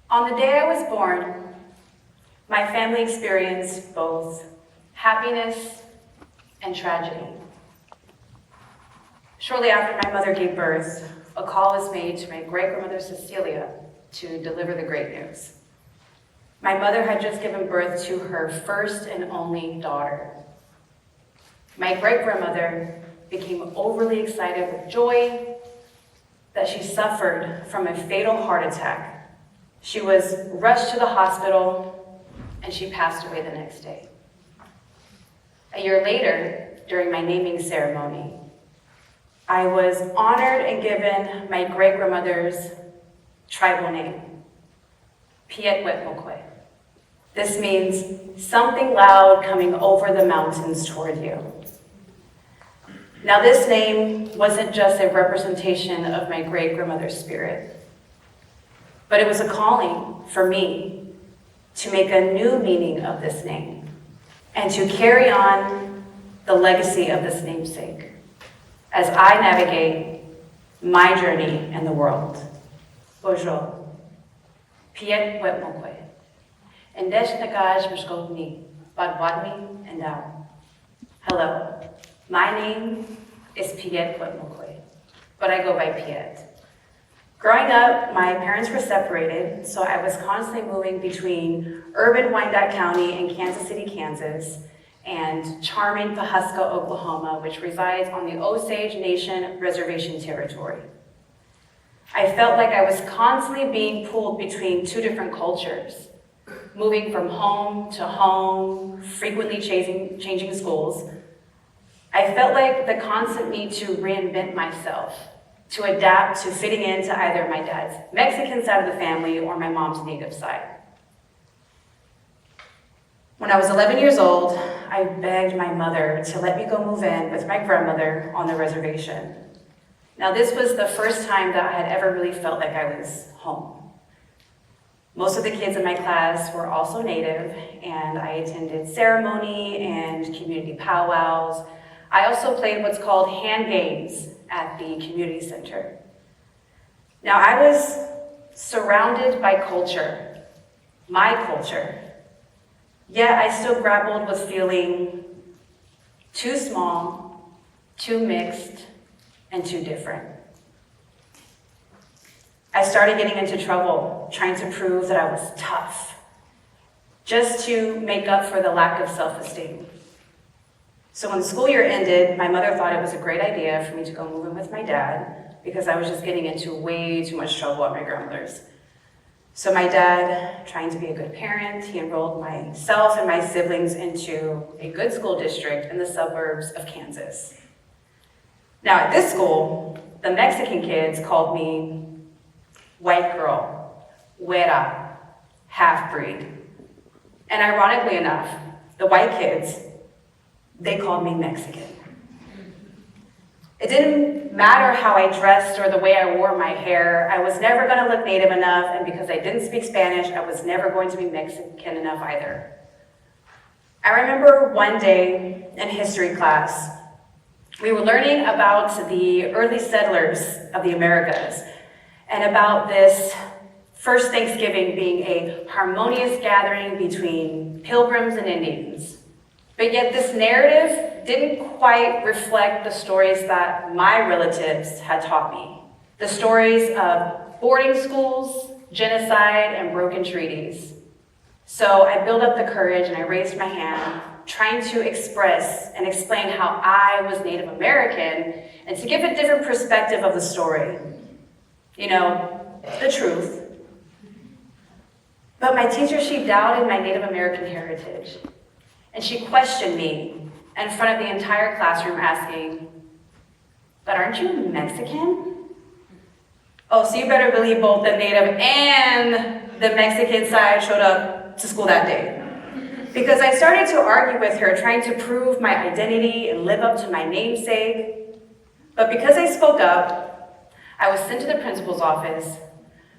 On the day I was born, my family experienced both happiness and tragedy. Shortly after my mother gave birth, a call was made to my great-grandmother Cecilia to deliver the great news. My mother had just given birth to her first and only daughter. My great-grandmother became overly excited with joy that she suffered from a fatal heart attack. She was rushed to the hospital and she passed away the next day. A year later, during my naming ceremony, I was honored and given my great-grandmother's tribal name, Pyet DeSpain. This means something loud coming over the mountains toward you. Now, this name wasn't just a representation of my great-grandmother's spirit, but it was a calling for me to make a new meaning of this name and to carry on the legacy of this namesake as I navigate my journey in the world. Bonjour. Pyet DeSpain. And Deshnakaj Mishkovni, Badwadmi and Dao. Hello. My name is Pyet DeSpain, but I go by Pyet. Growing up, my parents were separated, so I was constantly moving between urban Wyandotte County and Kansas City, Kansas, and charming Pawhuska, Oklahoma, which resides on the Osage Nation reservation territory. I felt like I was constantly being pulled between two different cultures, moving from home to home, frequently changing schools. I felt like the constant need to reinvent myself, to adapt to fitting into either my dad's Mexican side of the family or my mom's native side. When I was 11 years old, I begged my mother to let me go move in with my grandmother on the reservation. Now, this was the first time that I had ever really felt like I was home. Most of the kids in my class were also Native, and I attended ceremony and community powwows. I also played what's called hand games at the community center. Now, I was surrounded by culture, my culture, yet I still grappled with feeling too small, too mixed, and too different. I started getting into trouble, trying to prove that I was tough, just to make up for the lack of self-esteem. So when the school year ended, my mother thought it was a great idea for me to go move in with my dad because I was just getting into way too much trouble at my grandmother's. So my dad, trying to be a good parent, he enrolled myself and my siblings into a good school district in the suburbs of Kansas. Now at this school, the Mexican kids called me white girl, güera, half-breed. And ironically enough, the white kids, they called me Mexican. It didn't matter how I dressed or the way I wore my hair. I was never going to look Native enough, and because I didn't speak Spanish, I was never going to be Mexican enough either. I remember one day in history class, we were learning about the early settlers of the Americas and about this first Thanksgiving being a harmonious gathering between pilgrims and Indians. But yet this narrative didn't quite reflect the stories that my relatives had taught me. The stories of boarding schools, genocide, and broken treaties. So I built up the courage and I raised my hand, trying to express and explain how I was Native American and to give a different perspective of the story. You know, the truth. But my teacher, she doubted my Native American heritage. And she questioned me in front of the entire classroom asking, "But aren't you Mexican?" Oh, so you better believe both the Native and the Mexican side showed up to school that day. Because I started to argue with her, trying to prove my identity and live up to my namesake. But because I spoke up, I was sent to the principal's office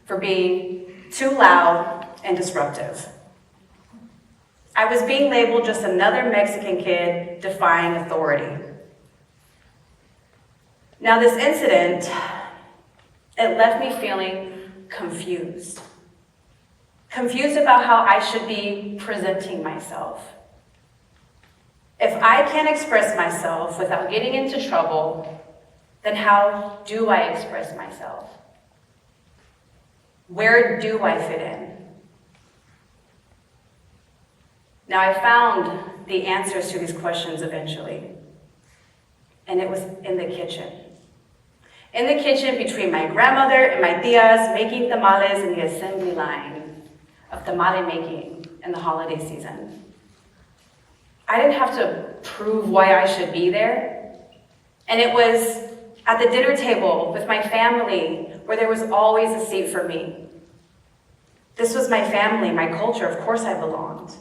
for being too loud and disruptive. I was being labeled just another Mexican kid defying authority. Now this incident, it left me feeling confused. confused about how I should be presenting myself. If I can't express myself without getting into trouble, then how do I express myself? Where do I fit in? Now, I found the answers to these questions eventually, and it was in the kitchen. In the kitchen between my grandmother and my tias making tamales in the assembly line of tamale making in the holiday season. I didn't have to prove why I should be there. And it was at the dinner table with my family where there was always a seat for me. This was my family, my culture, of course I belonged.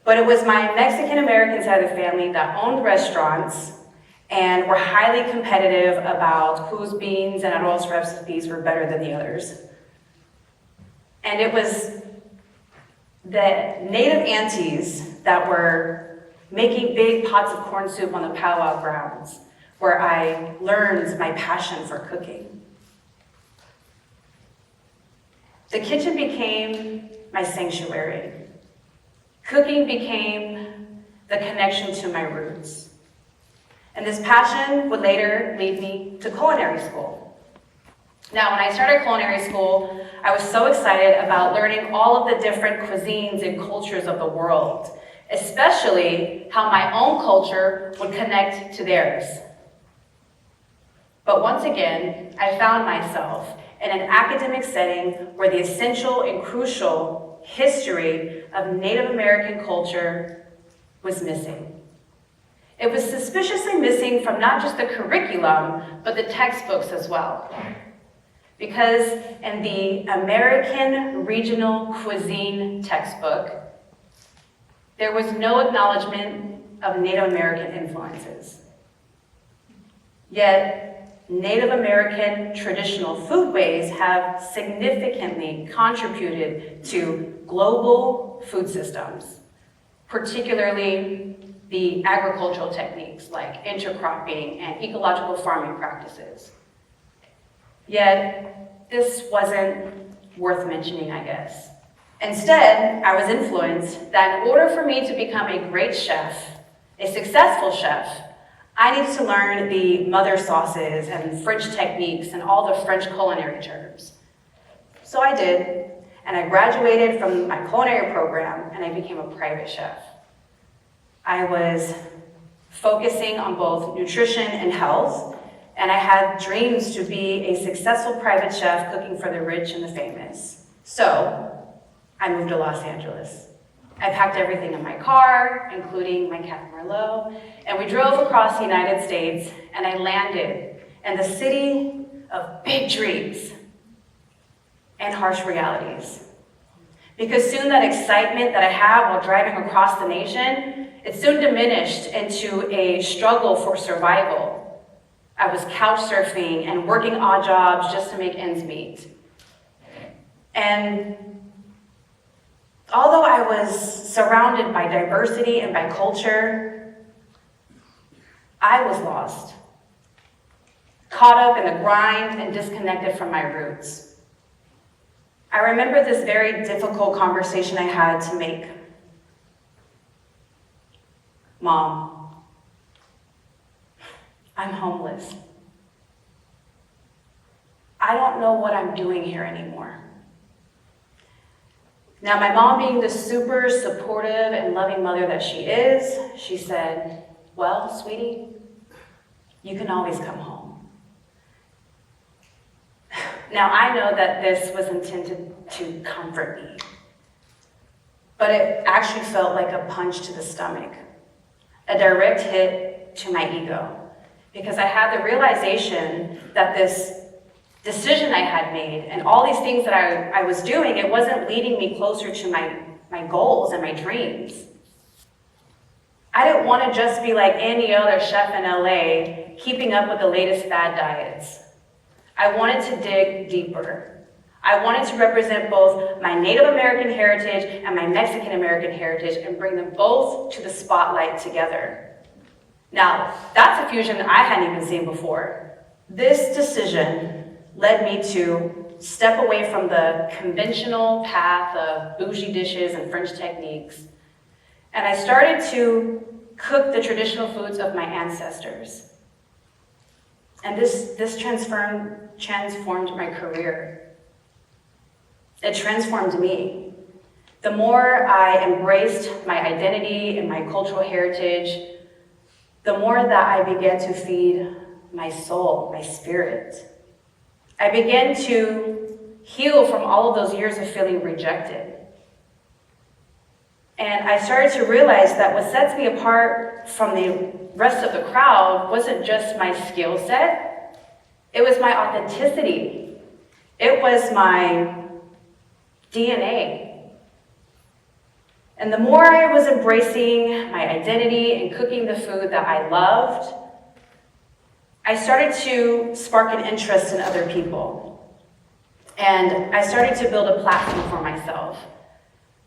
But it was my Mexican-American side of the family that owned restaurants and were highly competitive about whose beans and arroz recipes were better than the others. And it was the native aunties that were making big pots of corn soup on the powwow grounds where I learned my passion for cooking. The kitchen became my sanctuary. Cooking became the connection to my roots. And this passion would later lead me to culinary school. Now, when I started culinary school, I was so excited about learning all of the different cuisines and cultures of the world, especially how my own culture would connect to theirs. But once again, I found myself in an academic setting where the essential and crucial history of Native American culture was missing. It was suspiciously missing from not just the curriculum, but the textbooks as well. Because in the American Regional Cuisine textbook, there was no acknowledgement of Native American influences. Yet, Native American traditional foodways have significantly contributed to global food systems, particularly the agricultural techniques like intercropping and ecological farming practices. Yet, this wasn't worth mentioning, I guess. Instead, I was influenced that in order for me to become a great chef, a successful chef, I needed to learn the mother sauces and French techniques and all the French culinary terms. So I did, and I graduated from my culinary program and I became a private chef. I was focusing on both nutrition and health, and I had dreams to be a successful private chef cooking for the rich and the famous. So I moved to Los Angeles. I packed everything in my car, including my Cafe Merlot, and we drove across the United States, and I landed in the city of big dreams and harsh realities. Because soon that excitement that I had while driving across the nation, it soon diminished into a struggle for survival. I was couch surfing and working odd jobs just to make ends meet. And although I was surrounded by diversity and by culture, I was lost, caught up in the grind and disconnected from my roots. I remember this very difficult conversation I had to make. Mom, I'm homeless. I don't know what I'm doing here anymore. Now, my mom, being the super supportive and loving mother that she is, she said, well, sweetie, you can always come home. Now, I know that this was intended to comfort me, but it actually felt like a punch to the stomach, a direct hit to my ego, because I had the realization that this decision I had made and all these things that I was doing, it wasn't leading me closer to my goals and my dreams. I didn't want to just be like any other chef in LA, keeping up with the latest fad diets. I wanted to dig deeper. I wanted to represent both my Native American heritage and my Mexican American heritage and bring them both to the spotlight together. Now, that's a fusion I hadn't even seen before. This decision led me to step away from the conventional path of bougie dishes and French techniques. And I started to cook the traditional foods of my ancestors. And this transformed my career. It transformed me. The more I embraced my identity and my cultural heritage, the more that I began to feed my soul, my spirit. I began to heal from all of those years of feeling rejected. And I started to realize that what sets me apart from the rest of the crowd wasn't just my skill set, it was my authenticity. It was my DNA. And the more I was embracing my identity and cooking the food that I loved, I started to spark an interest in other people. And I started to build a platform for myself,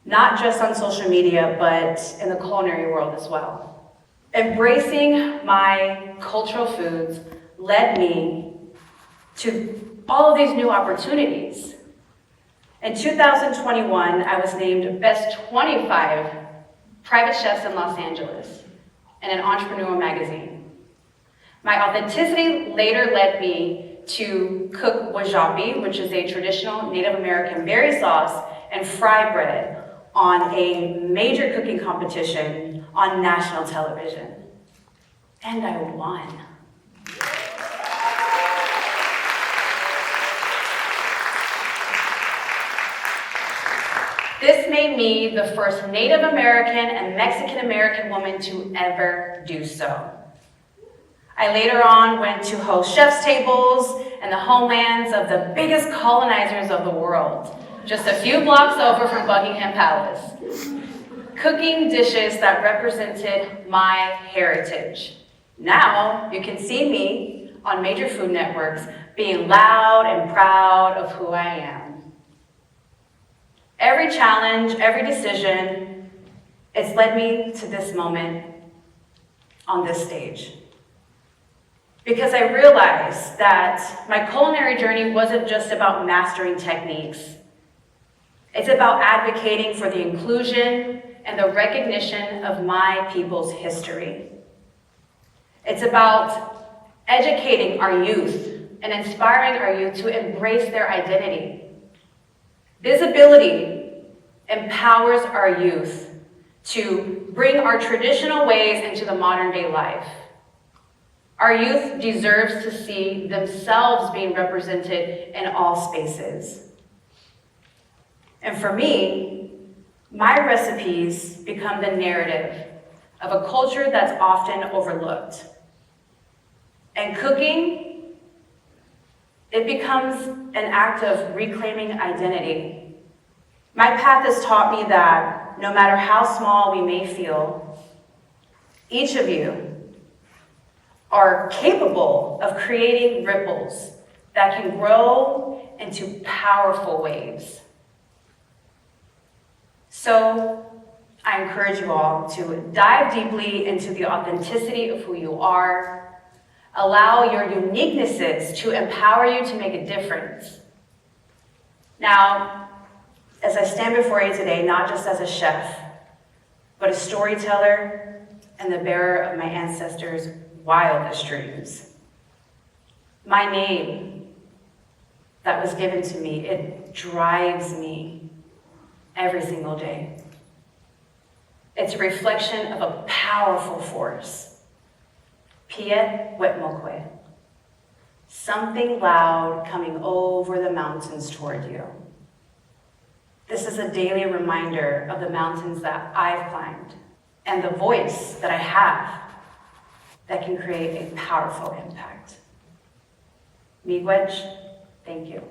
not just on social media, but in the culinary world as well. Embracing my cultural foods led me to all of these new opportunities. In 2021, I was named Best 25 Private Chefs in Los Angeles in an entrepreneurial magazine. My authenticity later led me to cook wajabi, which is a traditional Native American berry sauce, and fry bread on a major cooking competition on national television. And I won. This made me the first Native American and Mexican American woman to ever do so. I later on went to host chef's tables in the homelands of the biggest colonizers of the world, just a few blocks over from Buckingham Palace, cooking dishes that represented my heritage. Now you can see me on major food networks being loud and proud of who I am. Every challenge, every decision, it's led me to this moment on this stage. Because I realized that my culinary journey wasn't just about mastering techniques. It's about advocating for the inclusion and the recognition of my people's history. It's about educating our youth and inspiring our youth to embrace their identity. Visibility empowers our youth to bring our traditional ways into the modern day life. Our youth deserves to see themselves being represented in all spaces. And for me, my recipes become the narrative of a culture that's often overlooked. And cooking, it becomes an act of reclaiming identity. My path has taught me that no matter how small we may feel, each of you are capable of creating ripples that can grow into powerful waves. So I encourage you all to dive deeply into the authenticity of who you are. Allow your uniquenesses to empower you to make a difference. Now, as I stand before you today, not just as a chef, but a storyteller and the bearer of my ancestors' wildest dreams. My name that was given to me, it drives me every single day. It's a reflection of a powerful force. Pyet DeSpain, something loud coming over the mountains toward you. This is a daily reminder of the mountains that I've climbed and the voice that I have that can create a powerful impact. Miigwech, thank you.